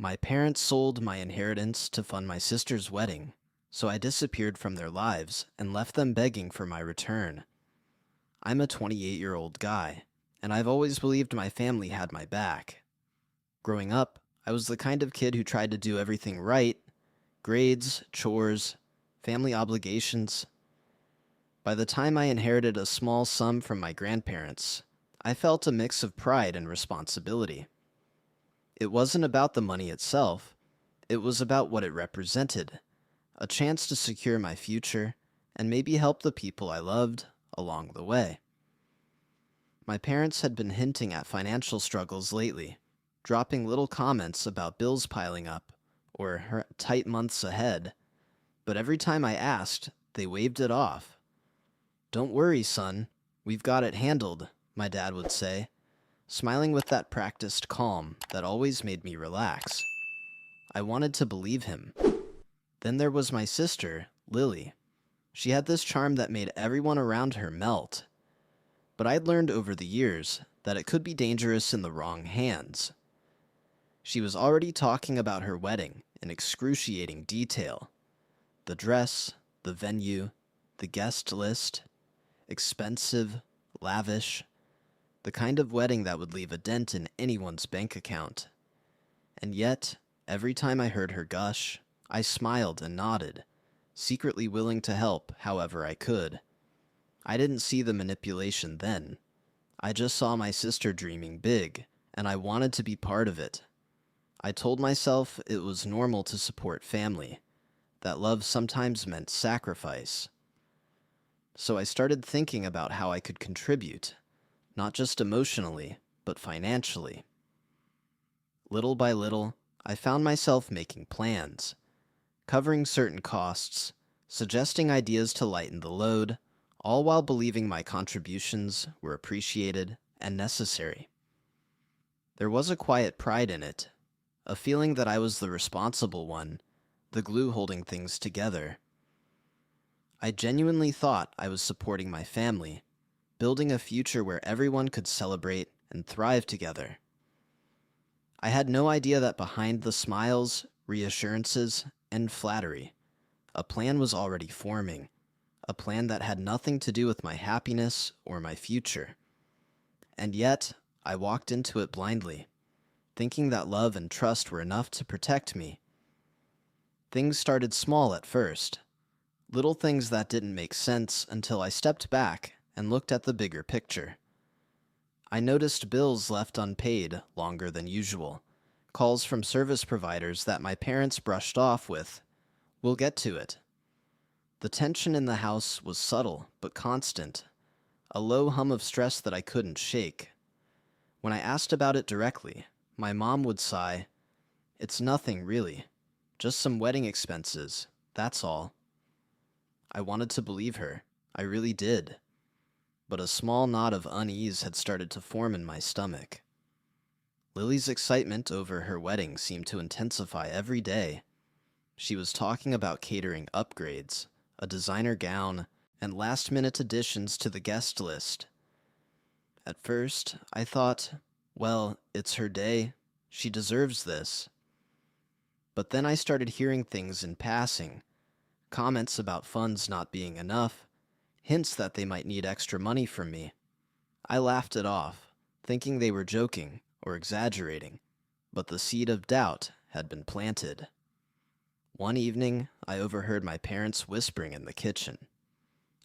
My parents sold my inheritance to fund my sister's wedding, so I disappeared from their lives and left them begging for my return. I'm a 28-year-old guy, and I've always believed my family had my back. Growing up, I was the kind of kid who tried to do everything right: grades, chores, family obligations. By the time I inherited a small sum from my grandparents, I felt a mix of pride and responsibility. It wasn't about the money itself, it was about what it represented: a chance to secure my future and maybe help the people I loved along the way. My parents had been hinting at financial struggles lately, dropping little comments about bills piling up or tight months ahead, but every time I asked, they waved it off. "Don't worry, son, we've got it handled," my dad would say, smiling with that practiced calm that always made me relax. I wanted to believe him. Then there was my sister, Lily. She had this charm that made everyone around her melt. But I'd learned over the years that it could be dangerous in the wrong hands. She was already talking about her wedding in excruciating detail. The dress, the venue, the guest list. Expensive, lavish. The kind of wedding that would leave a dent in anyone's bank account. And yet, every time I heard her gush, I smiled and nodded, secretly willing to help however I could. I didn't see the manipulation then. I just saw my sister dreaming big, and I wanted to be part of it. I told myself it was normal to support family, that love sometimes meant sacrifice. So I started thinking about how I could contribute, not just emotionally, but financially. Little by little, I found myself making plans, covering certain costs, suggesting ideas to lighten the load, all while believing my contributions were appreciated and necessary. There was a quiet pride in it, a feeling that I was the responsible one, the glue holding things together. I genuinely thought I was supporting my family, building a future where everyone could celebrate and thrive together. I had no idea that behind the smiles, reassurances, and flattery, a plan was already forming. A plan that had nothing to do with my happiness or my future. And yet, I walked into it blindly, thinking that love and trust were enough to protect me. Things started small at first, little things that didn't make sense until I stepped back and looked at the bigger picture. I noticed bills left unpaid longer than usual, calls from service providers that my parents brushed off with, "We'll get to it." The tension in the house was subtle but constant, a low hum of stress that I couldn't shake. When I asked about it directly, my mom would sigh, "It's nothing really, just some wedding expenses, that's all." I wanted to believe her, I really did, but a small knot of unease had started to form in my stomach. Lily's excitement over her wedding seemed to intensify every day. She was talking about catering upgrades, a designer gown, and last-minute additions to the guest list. At first, I thought, well, it's her day, she deserves this. But then I started hearing things in passing, comments about funds not being enough, hints that they might need extra money from me. I laughed it off, thinking they were joking or exaggerating, but the seed of doubt had been planted. One evening, I overheard my parents whispering in the kitchen.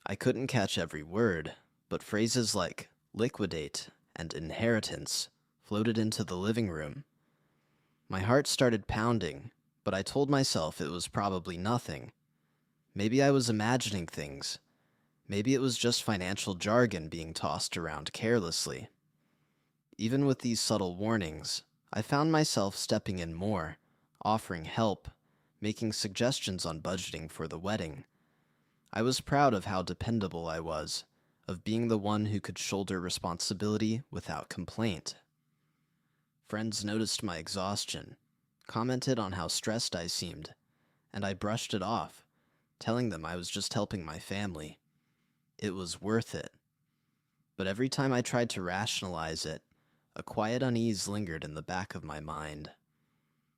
I couldn't catch every word, but phrases like liquidate and inheritance floated into the living room. My heart started pounding, but I told myself it was probably nothing. Maybe I was imagining things. Maybe it was just financial jargon being tossed around carelessly. Even with these subtle warnings, I found myself stepping in more, offering help, making suggestions on budgeting for the wedding. I was proud of how dependable I was, of being the one who could shoulder responsibility without complaint. Friends noticed my exhaustion, commented on how stressed I seemed, and I brushed it off, telling them I was just helping my family. It was worth it. But every time I tried to rationalize it, a quiet unease lingered in the back of my mind.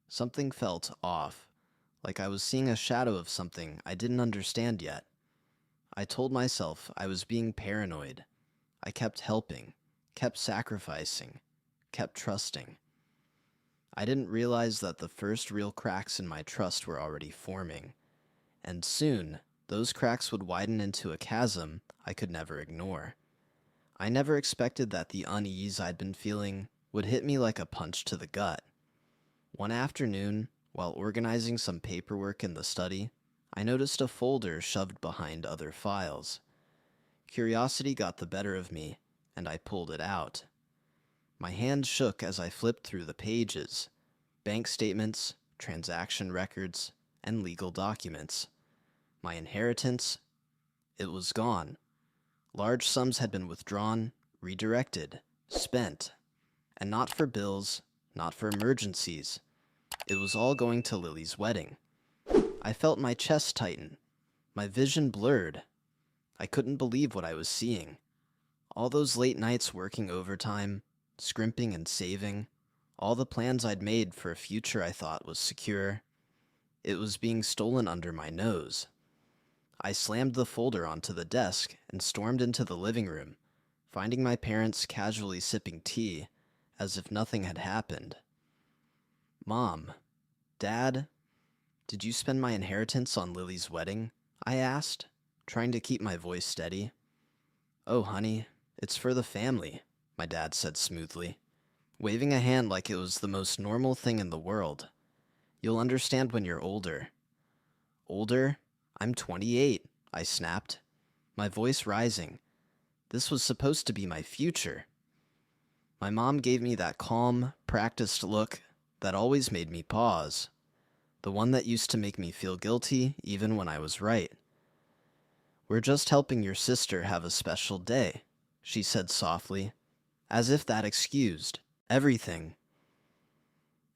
Something felt off, like I was seeing a shadow of something I didn't understand yet. I told myself I was being paranoid. I kept helping, kept sacrificing, kept trusting. I didn't realize that the first real cracks in my trust were already forming, and soon those cracks would widen into a chasm I could never ignore. I never expected that the unease I'd been feeling would hit me like a punch to the gut. One afternoon, while organizing some paperwork in the study, I noticed a folder shoved behind other files. Curiosity got the better of me, and I pulled it out. My hand shook as I flipped through the pages: bank statements, transaction records, and legal documents. My inheritance, it was gone. Large sums had been withdrawn, redirected, spent, and not for bills, not for emergencies. It was all going to Lily's wedding. I felt my chest tighten, my vision blurred. I couldn't believe what I was seeing. All those late nights working overtime, scrimping and saving, all the plans I'd made for a future I thought was secure, it was being stolen under my nose. I slammed the folder onto the desk and stormed into the living room, finding my parents casually sipping tea, as if nothing had happened. "Mom, Dad, did you spend my inheritance on Lily's wedding?" I asked, trying to keep my voice steady. "Oh, honey, it's for the family," my dad said smoothly, waving a hand like it was the most normal thing in the world. "You'll understand when you're older." "Older? I'm 28, I snapped, my voice rising. This was supposed to be my future. My mom gave me that calm, practiced look that always made me pause, the one that used to make me feel guilty even when I was right. "We're just helping your sister have a special day," she said softly, as if that excused everything.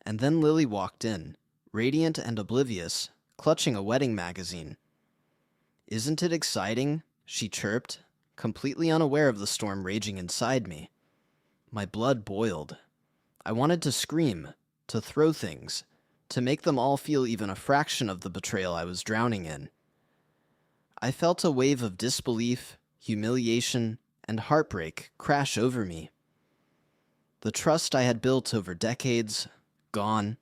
And then Lily walked in, radiant and oblivious, clutching a wedding magazine. "Isn't it exciting?" she chirped, completely unaware of the storm raging inside me. My blood boiled. I wanted to scream, to throw things, to make them all feel even a fraction of the betrayal I was drowning in. I felt a wave of disbelief, humiliation, and heartbreak crash over me. The trust I had built over decades, gone.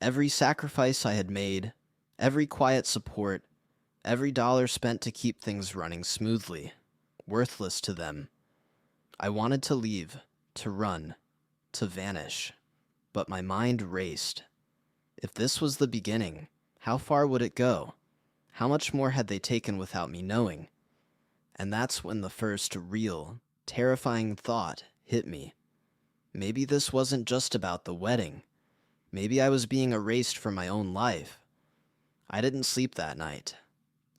Every sacrifice I had made, every quiet support, every dollar spent to keep things running smoothly, worthless to them. I wanted to leave, to run, to vanish, but my mind raced. If this was the beginning, how far would it go? How much more had they taken without me knowing? And that's when the first real, terrifying thought hit me. Maybe this wasn't just about the wedding. Maybe I was being erased from my own life. I didn't sleep that night.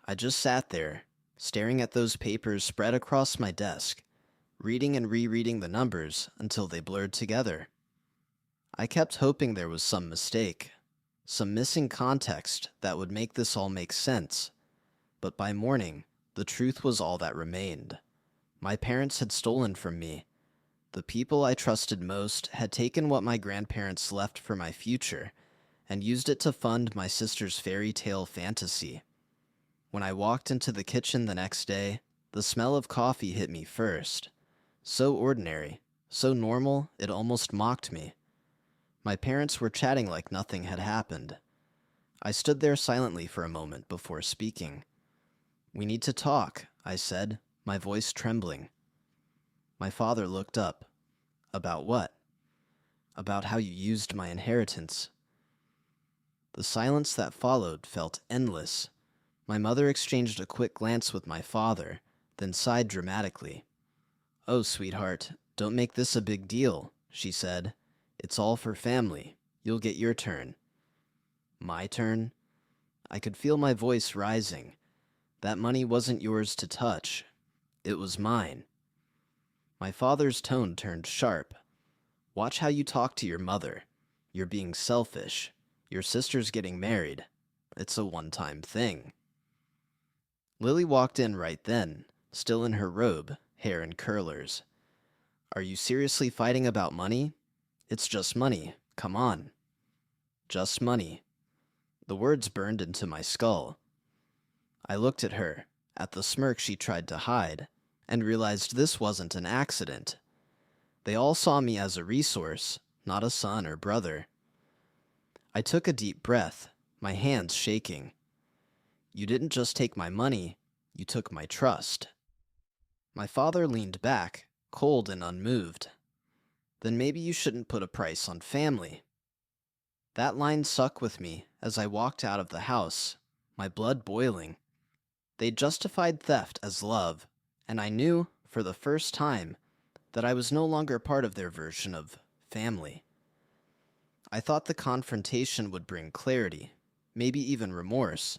I just sat there, staring at those papers spread across my desk, reading and rereading the numbers until they blurred together. I kept hoping there was some mistake, some missing context that would make this all make sense. But by morning, the truth was all that remained. My parents had stolen from me. The people I trusted most had taken what my grandparents left for my future and used it to fund my sister's fairy tale fantasy. When I walked into the kitchen the next day, the smell of coffee hit me first. So ordinary, so normal, it almost mocked me. My parents were chatting like nothing had happened. I stood there silently for a moment before speaking. "We need to talk," I said, my voice trembling. My father looked up. "About what?" "About how you used my inheritance." The silence that followed felt endless. My mother exchanged a quick glance with my father, then sighed dramatically. "Oh, sweetheart, don't make this a big deal," she said. "It's all for family. You'll get your turn." My turn? I could feel my voice rising. That money wasn't yours to touch. It was mine. My father's tone turned sharp. "Watch how you talk to your mother. You're being selfish. Your sister's getting married. It's a one-time thing." Lily walked in right then, still in her robe, hair in curlers. "Are you seriously fighting about money? It's just money. Come on." just money. The words burned into my skull. I looked at her, at the smirk she tried to hide, and realized this wasn't an accident. They all saw me as a resource, not a son or brother. I took a deep breath, my hands shaking. You didn't just take my money, you took my trust. My father leaned back, cold and unmoved. Then maybe you shouldn't put a price on family. That line stuck with me as I walked out of the house, my blood boiling. They justified theft as love, and I knew, for the first time, that I was no longer part of their version of family. I thought the confrontation would bring clarity, maybe even remorse,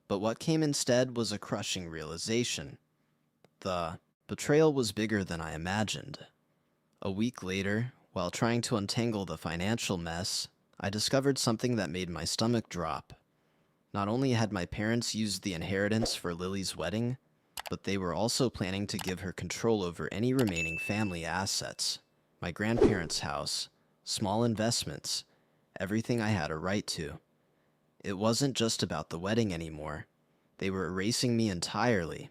but what came instead was a crushing realization. The betrayal was bigger than I imagined. A week later, while trying to untangle the financial mess, I discovered something that made my stomach drop. Not only had my parents used the inheritance for Lily's wedding, but they were also planning to give her control over any remaining family assets, my grandparents' house, small investments, everything I had a right to. It wasn't just about the wedding anymore. They were erasing me entirely.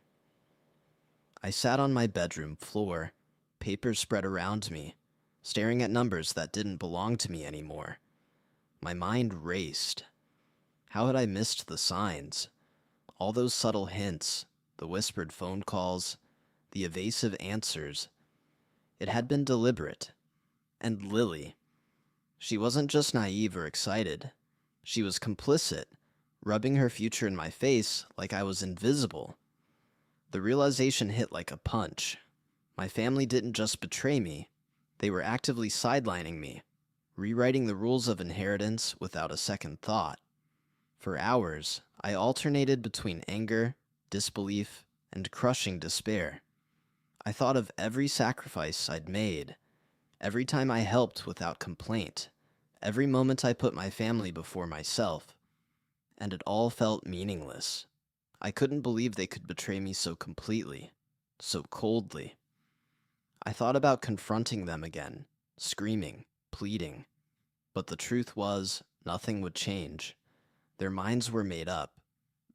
I sat on my bedroom floor, papers spread around me, staring at numbers that didn't belong to me anymore. My mind raced. How had I missed the signs? All those subtle hints, the whispered phone calls, the evasive answers. It had been deliberate. And Lily. She wasn't just naive or excited. She was complicit, rubbing her future in my face like I was invisible. The realization hit like a punch. My family didn't just betray me. They were actively sidelining me, rewriting the rules of inheritance without a second thought. For hours, I alternated between anger, disbelief, and crushing despair. I thought of every sacrifice I'd made, every time I helped without complaint, every moment I put my family before myself, and it all felt meaningless. I couldn't believe they could betray me so completely, so coldly. I thought about confronting them again, screaming, pleading, but the truth was, nothing would change. Their minds were made up.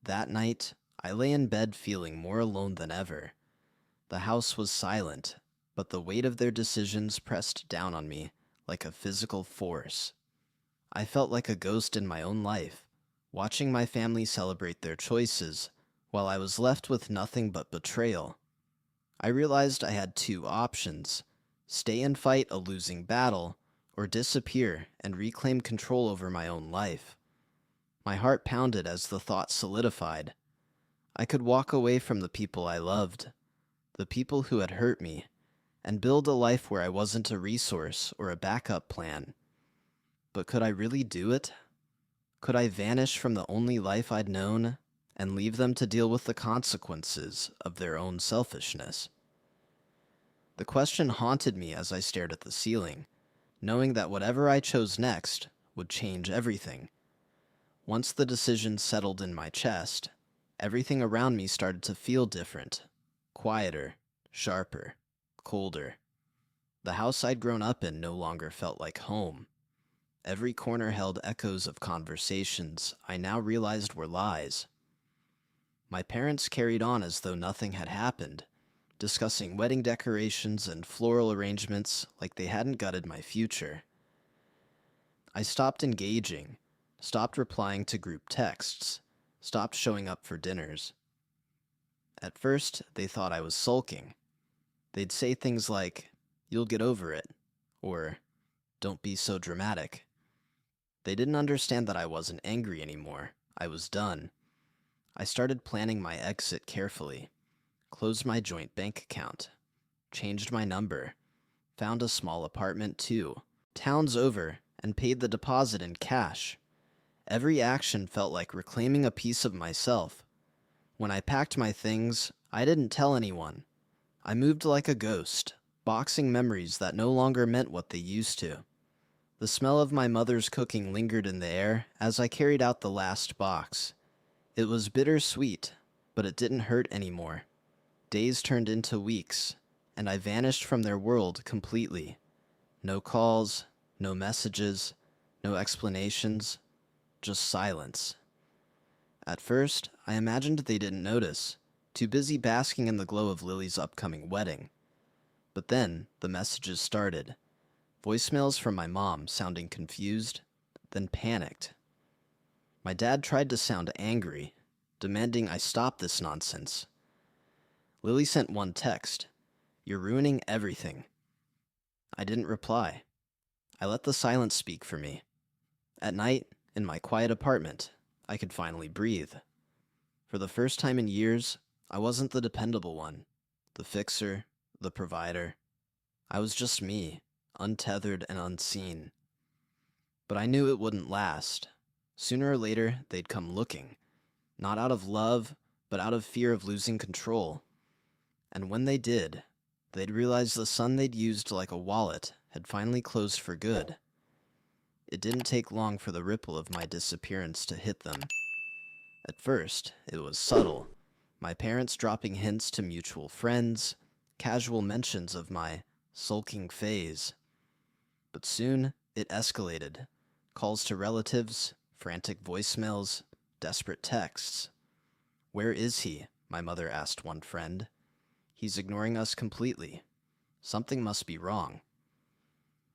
That night, I lay in bed feeling more alone than ever. The house was silent, but the weight of their decisions pressed down on me like a physical force. I felt like a ghost in my own life, watching my family celebrate their choices, while I was left with nothing but betrayal. I realized I had two options: stay and fight a losing battle, or disappear and reclaim control over my own life. My heart pounded as the thought solidified. I could walk away from the people I loved, the people who had hurt me, and build a life where I wasn't a resource or a backup plan. But could I really do it? Could I vanish from the only life I'd known and leave them to deal with the consequences of their own selfishness? The question haunted me as I stared at the ceiling, knowing that whatever I chose next would change everything. Once the decision settled in my chest, everything around me started to feel different, quieter, sharper, colder. The house I'd grown up in no longer felt like home. Every corner held echoes of conversations I now realized were lies. My parents carried on as though nothing had happened, discussing wedding decorations and floral arrangements like they hadn't gutted my future. I stopped engaging, stopped replying to group texts, stopped showing up for dinners. At first, they thought I was sulking. They'd say things like, "You'll get over it," or "Don't be so dramatic." They didn't understand that I wasn't angry anymore. I was done. I started planning my exit carefully, closed my joint bank account, changed my number, found a small apartment too, towns over, and paid the deposit in cash. Every action felt like reclaiming a piece of myself. When I packed my things, I didn't tell anyone. I moved like a ghost, boxing memories that no longer meant what they used to. The smell of my mother's cooking lingered in the air as I carried out the last box. It was bittersweet, but it didn't hurt anymore. Days turned into weeks, and I vanished from their world completely. No calls, no messages, No explanations, just silence. At first, I imagined they didn't notice, too busy basking in the glow of Lily's upcoming wedding. But then, the messages started. Voicemails from my mom sounding confused, then panicked. My dad tried to sound angry, demanding I stop this nonsense. Lily sent one text, "You're ruining everything." I didn't reply. I let the silence speak for me. At night, in my quiet apartment, I could finally breathe. For the first time in years, I wasn't the dependable one, the fixer, the provider. I was just me, untethered and unseen. But I knew it wouldn't last. Sooner or later, they'd come looking. Not out of love, but out of fear of losing control. And when they did, they'd realize the sun they'd used like a wallet had finally closed for good. It didn't take long for the ripple of my disappearance to hit them. At first, it was subtle. My parents dropping hints to mutual friends, casual mentions of my sulking phase. But soon, it escalated. Calls to relatives, frantic voicemails, desperate texts. "Where is he?" my mother asked one friend. "He's ignoring us completely. Something must be wrong."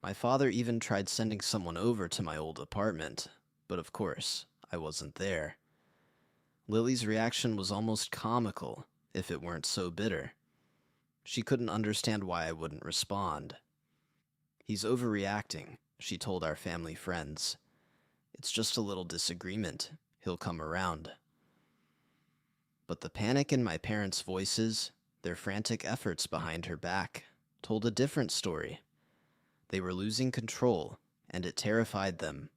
My father even tried sending someone over to my old apartment, but of course, I wasn't there. Lily's reaction was almost comical, if it weren't so bitter. She couldn't understand why I wouldn't respond. "He's overreacting," she told our family friends. "It's just a little disagreement. He'll come around." But the panic in my parents' voices, their frantic efforts behind her back, told a different story. They were losing control, and it terrified them.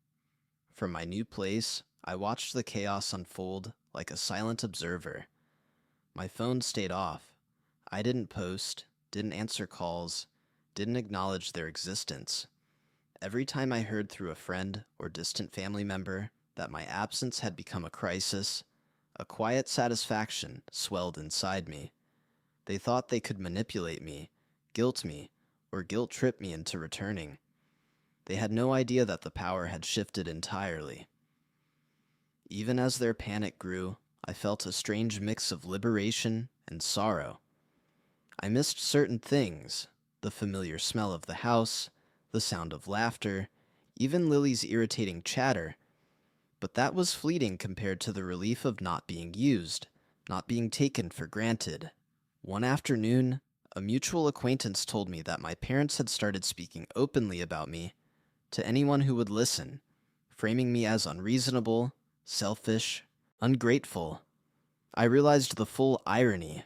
From my new place, I watched the chaos unfold like a silent observer. My phone stayed off. I didn't post, didn't answer calls, didn't acknowledge their existence. Every time I heard through a friend or distant family member that my absence had become a crisis, a quiet satisfaction swelled inside me. They thought they could manipulate me, guilt me, or guilt-trip me into returning. They had no idea that the power had shifted entirely. Even as their panic grew, I felt a strange mix of liberation and sorrow. I missed certain things, the familiar smell of the house, the sound of laughter, even Lily's irritating chatter, but that was fleeting compared to the relief of not being used, not being taken for granted. One afternoon, a mutual acquaintance told me that my parents had started speaking openly about me to anyone who would listen, framing me as unreasonable, selfish, ungrateful. I realized the full irony.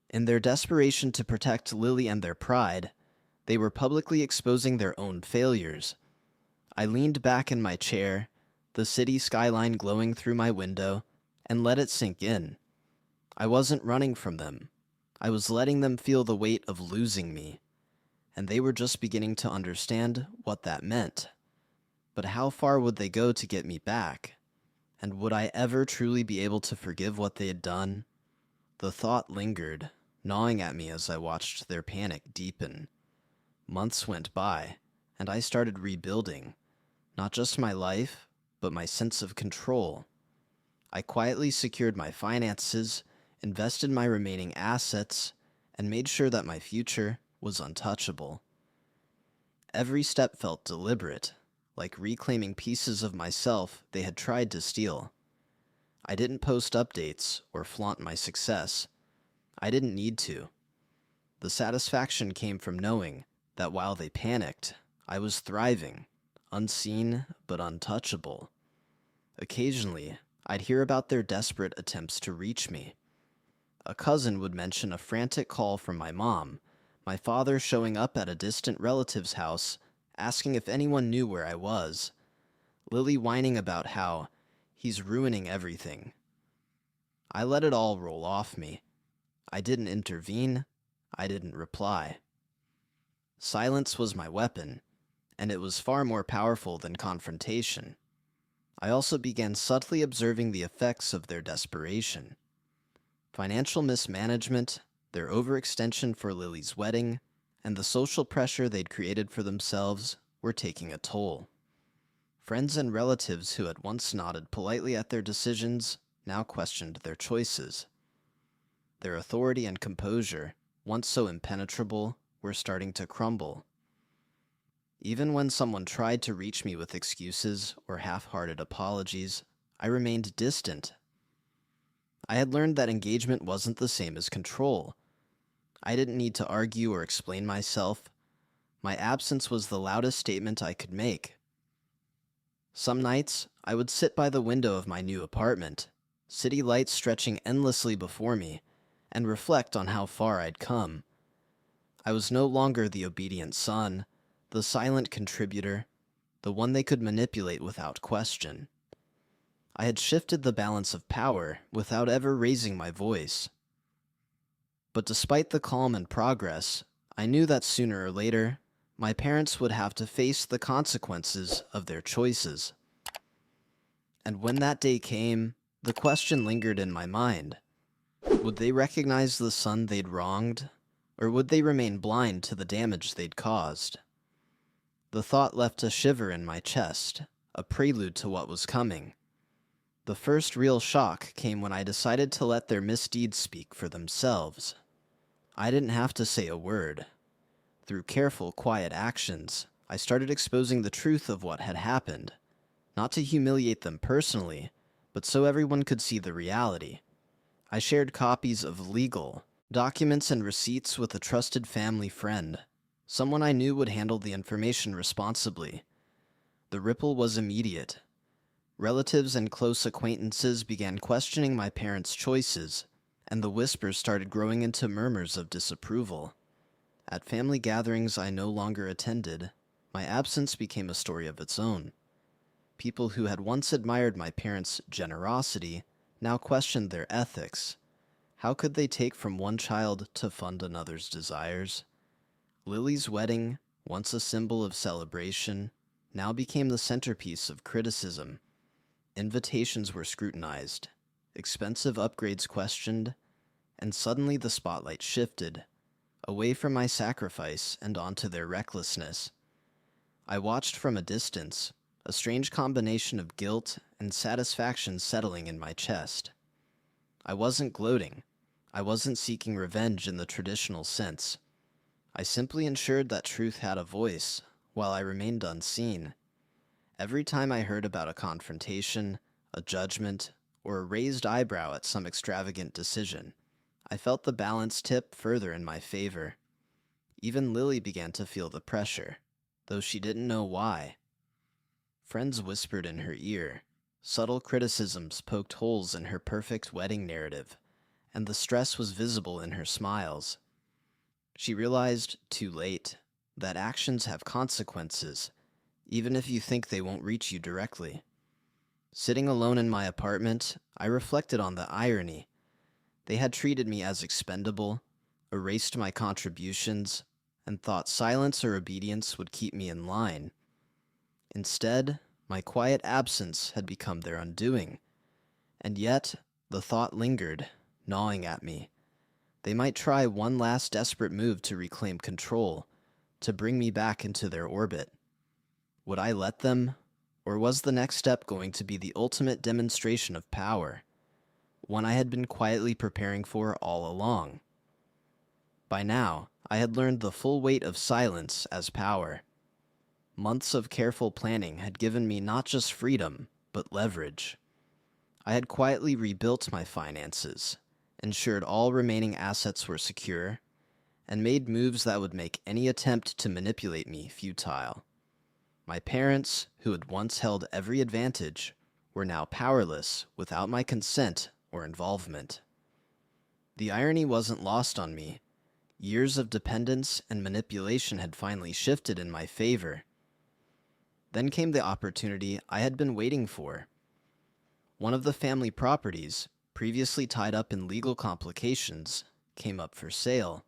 In their desperation to protect Lily and their pride, they were publicly exposing their own failures. I leaned back in my chair, the city skyline glowing through my window, and let it sink in. I wasn't running from them. I was letting them feel the weight of losing me, and they were just beginning to understand what that meant. But how far would they go to get me back? And would I ever truly be able to forgive what they had done? The thought lingered, gnawing at me as I watched their panic deepen. Months went by, and I started rebuilding, not just my life, but my sense of control. I quietly secured my finances, invested my remaining assets, and made sure that my future was untouchable. Every step felt deliberate, like reclaiming pieces of myself they had tried to steal. I didn't post updates or flaunt my success. I didn't need to. The satisfaction came from knowing that while they panicked, I was thriving, unseen but untouchable. Occasionally, I'd hear about their desperate attempts to reach me. A cousin would mention a frantic call from my mom, my father showing up at a distant relative's house, asking if anyone knew where I was, Lily whining about how he's ruining everything. I let it all roll off me. I didn't intervene. I didn't reply. Silence was my weapon, and it was far more powerful than confrontation. I also began subtly observing the effects of their desperation. Financial mismanagement, their overextension for Lily's wedding, and the social pressure they'd created for themselves were taking a toll. Friends and relatives who had once nodded politely at their decisions now questioned their choices. Their authority and composure, once so impenetrable, were starting to crumble. Even when someone tried to reach me with excuses or half-hearted apologies, I remained distant. I had learned that engagement wasn't the same as control. I didn't need to argue or explain myself. My absence was the loudest statement I could make. Some nights, I would sit by the window of my new apartment, city lights stretching endlessly before me, and reflect on how far I'd come. I was no longer the obedient son, the silent contributor, the one they could manipulate without question. I had shifted the balance of power without ever raising my voice. But despite the calm and progress, I knew that sooner or later, my parents would have to face the consequences of their choices. And when that day came, the question lingered in my mind. Would they recognize the son they'd wronged, or would they remain blind to the damage they'd caused? The thought left a shiver in my chest, a prelude to what was coming. The first real shock came when I decided to let their misdeeds speak for themselves. I didn't have to say a word. Through careful, quiet actions, I started exposing the truth of what had happened, not to humiliate them personally, but so everyone could see the reality. I shared copies of legal documents and receipts with a trusted family friend, someone I knew would handle the information responsibly. The ripple was immediate. Relatives and close acquaintances began questioning my parents' choices, and the whispers started growing into murmurs of disapproval. At family gatherings I no longer attended, my absence became a story of its own. People who had once admired my parents' generosity now questioned their ethics. How could they take from one child to fund another's desires? Lily's wedding, once a symbol of celebration, now became the centerpiece of criticism. Invitations were scrutinized, expensive upgrades questioned, and suddenly the spotlight shifted, away from my sacrifice and onto their recklessness. I watched from a distance, a strange combination of guilt and satisfaction settling in my chest. I wasn't gloating. I wasn't seeking revenge in the traditional sense. I simply ensured that truth had a voice, while I remained unseen. Every time I heard about a confrontation, a judgment, or a raised eyebrow at some extravagant decision, I felt the balance tip further in my favor. Even Lily began to feel the pressure, though she didn't know why. Friends whispered in her ear. Subtle criticisms poked holes in her perfect wedding narrative, and the stress was visible in her smiles. She realized, too late, that actions have consequences, even if you think they won't reach you directly. Sitting alone in my apartment, I reflected on the irony. They had treated me as expendable, erased my contributions, and thought silence or obedience would keep me in line. Instead, my quiet absence had become their undoing. And yet, the thought lingered, gnawing at me. They might try one last desperate move to reclaim control, to bring me back into their orbit. Would I let them, or was the next step going to be the ultimate demonstration of power, one I had been quietly preparing for all along? By now, I had learned the full weight of silence as power. Months of careful planning had given me not just freedom, but leverage. I had quietly rebuilt my finances, ensured all remaining assets were secure, and made moves that would make any attempt to manipulate me futile. My parents, who had once held every advantage, were now powerless without my consent or involvement. The irony wasn't lost on me. Years of dependence and manipulation had finally shifted in my favor. Then came the opportunity I had been waiting for. One of the family properties, previously tied up in legal complications, came up for sale.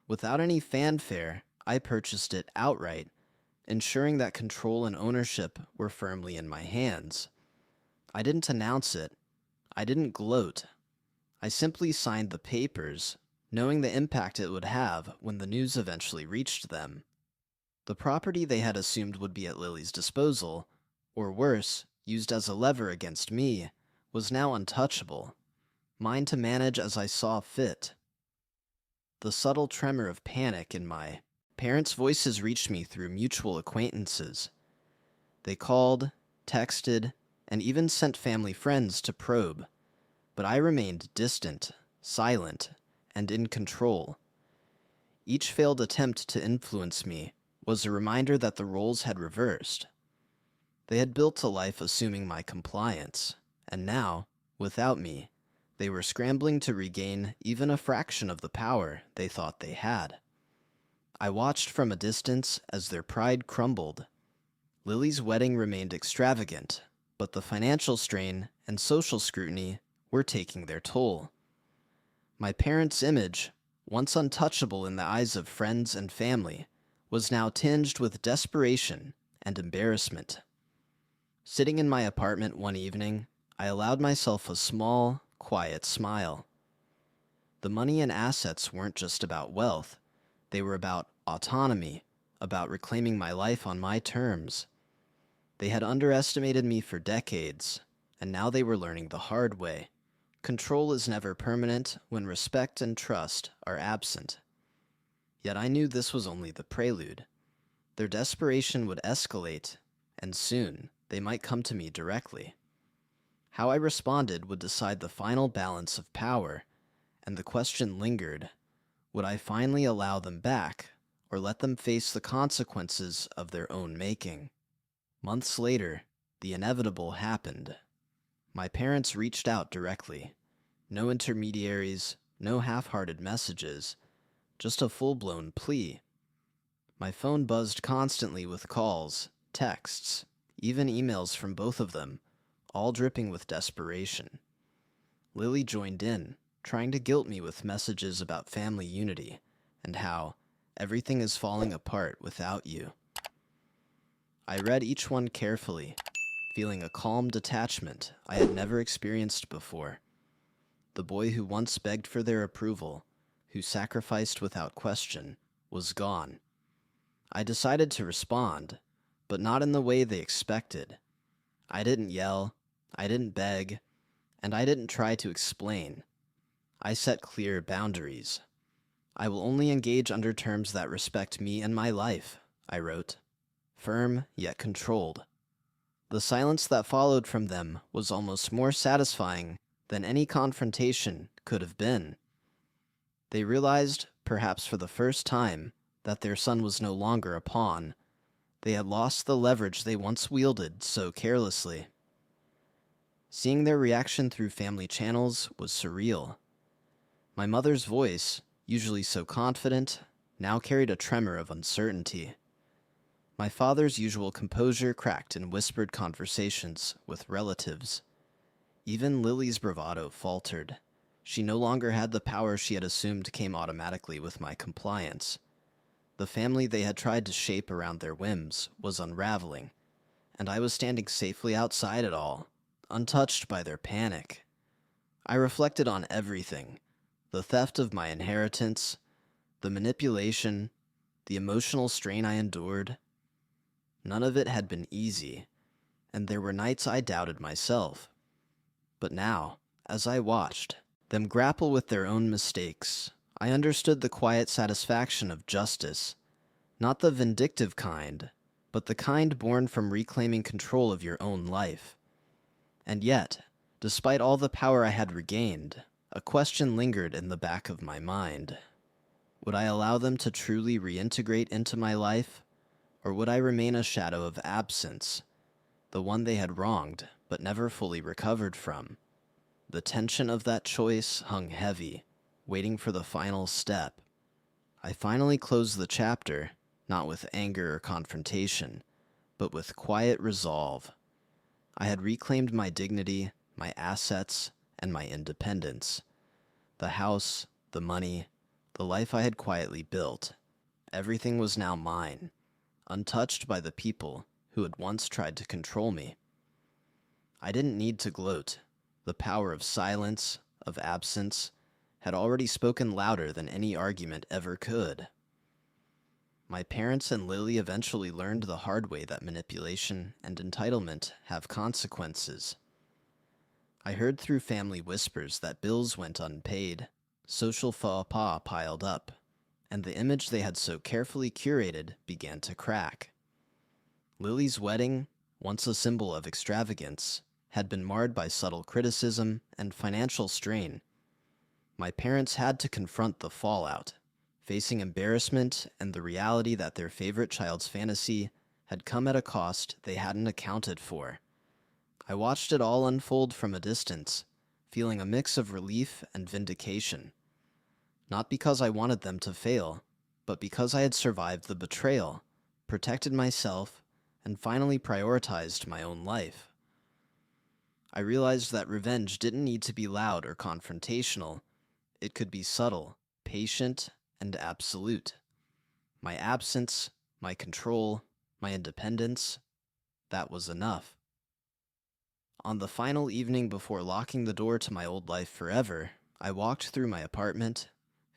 Without any fanfare, I purchased it outright, ensuring that control and ownership were firmly in my hands. I didn't announce it. I didn't gloat. I simply signed the papers, knowing the impact it would have when the news eventually reached them. The property they had assumed would be at Lily's disposal, or worse, used as a lever against me, was now untouchable, mine to manage as I saw fit. The subtle tremor of panic in my parents' voices reached me through mutual acquaintances. They called, texted, and even sent family friends to probe, but I remained distant, silent, and in control. Each failed attempt to influence me was a reminder that the roles had reversed. They had built a life assuming my compliance, and now, without me, they were scrambling to regain even a fraction of the power they thought they had. I watched from a distance as their pride crumbled. Lily's wedding remained extravagant, but the financial strain and social scrutiny were taking their toll. My parents' image, once untouchable in the eyes of friends and family, was now tinged with desperation and embarrassment. Sitting in my apartment one evening, I allowed myself a small, quiet smile. The money and assets weren't just about wealth. They were about autonomy, about reclaiming my life on my terms. They had underestimated me for decades, and now they were learning the hard way. Control is never permanent when respect and trust are absent. Yet I knew this was only the prelude. Their desperation would escalate, and soon they might come to me directly. How I responded would decide the final balance of power, and the question lingered, would I finally allow them back, or let them face the consequences of their own making? Months later, the inevitable happened. My parents reached out directly. No intermediaries, no half-hearted messages, just a full-blown plea. My phone buzzed constantly with calls, texts, even emails from both of them, all dripping with desperation. Lily joined in, trying to guilt me with messages about family unity and how everything is falling apart without you. I read each one carefully, feeling a calm detachment I had never experienced before. The boy who once begged for their approval, who sacrificed without question, was gone. I decided to respond, but not in the way they expected. I didn't yell, I didn't beg, and I didn't try to explain. I set clear boundaries. I will only engage under terms that respect me and my life, I wrote. Firm yet controlled. The silence that followed from them was almost more satisfying than any confrontation could have been. They realized, perhaps for the first time, that their son was no longer a pawn. They had lost the leverage they once wielded so carelessly. Seeing their reaction through family channels was surreal. My mother's voice, usually so confident, now carried a tremor of uncertainty. My father's usual composure cracked in whispered conversations with relatives. Even Lily's bravado faltered. She no longer had the power she had assumed came automatically with my compliance. The family they had tried to shape around their whims was unraveling, and I was standing safely outside it all, untouched by their panic. I reflected on everything: the theft of my inheritance, the manipulation, the emotional strain I endured. None of it had been easy, and there were nights I doubted myself. But now, as I watched them grapple with their own mistakes, I understood the quiet satisfaction of justice, not the vindictive kind, but the kind born from reclaiming control of your own life. And yet, despite all the power I had regained, a question lingered in the back of my mind. Would I allow them to truly reintegrate into my life, or would I remain a shadow of absence, the one they had wronged but never fully recovered from? The tension of that choice hung heavy, waiting for the final step. I finally closed the chapter, not with anger or confrontation, but with quiet resolve. I had reclaimed my dignity, my assets, and my independence. The house, the money, the life I had quietly built. Everything was now mine, untouched by the people who had once tried to control me. I didn't need to gloat. The power of silence, of absence, had already spoken louder than any argument ever could. My parents and Lily eventually learned the hard way that manipulation and entitlement have consequences. I heard through family whispers that bills went unpaid, social faux pas piled up, and the image they had so carefully curated began to crack. Lily's wedding, once a symbol of extravagance, had been marred by subtle criticism and financial strain. My parents had to confront the fallout, facing embarrassment and the reality that their favorite child's fantasy had come at a cost they hadn't accounted for. I watched it all unfold from a distance, feeling a mix of relief and vindication. Not because I wanted them to fail, but because I had survived the betrayal, protected myself, and finally prioritized my own life. I realized that revenge didn't need to be loud or confrontational. It could be subtle, patient, and absolute. My absence, my control, my independence, that was enough. On the final evening before locking the door to my old life forever, I walked through my apartment,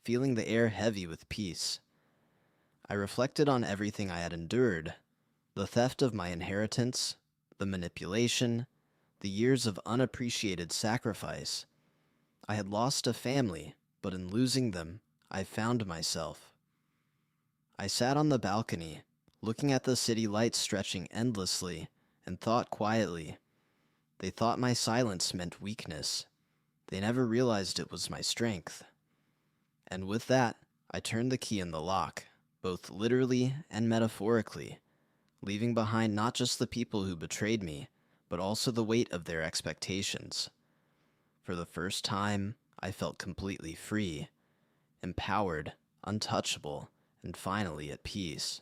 feeling the air heavy with peace. I reflected on everything I had endured, the theft of my inheritance, the manipulation, the years of unappreciated sacrifice. I had lost a family, but in losing them, I found myself. I sat on the balcony, looking at the city lights stretching endlessly, and thought quietly. They thought my silence meant weakness. They never realized it was my strength. And with that, I turned the key in the lock, both literally and metaphorically, leaving behind not just the people who betrayed me, but also the weight of their expectations. For the first time, I felt completely free, empowered, untouchable, and finally at peace.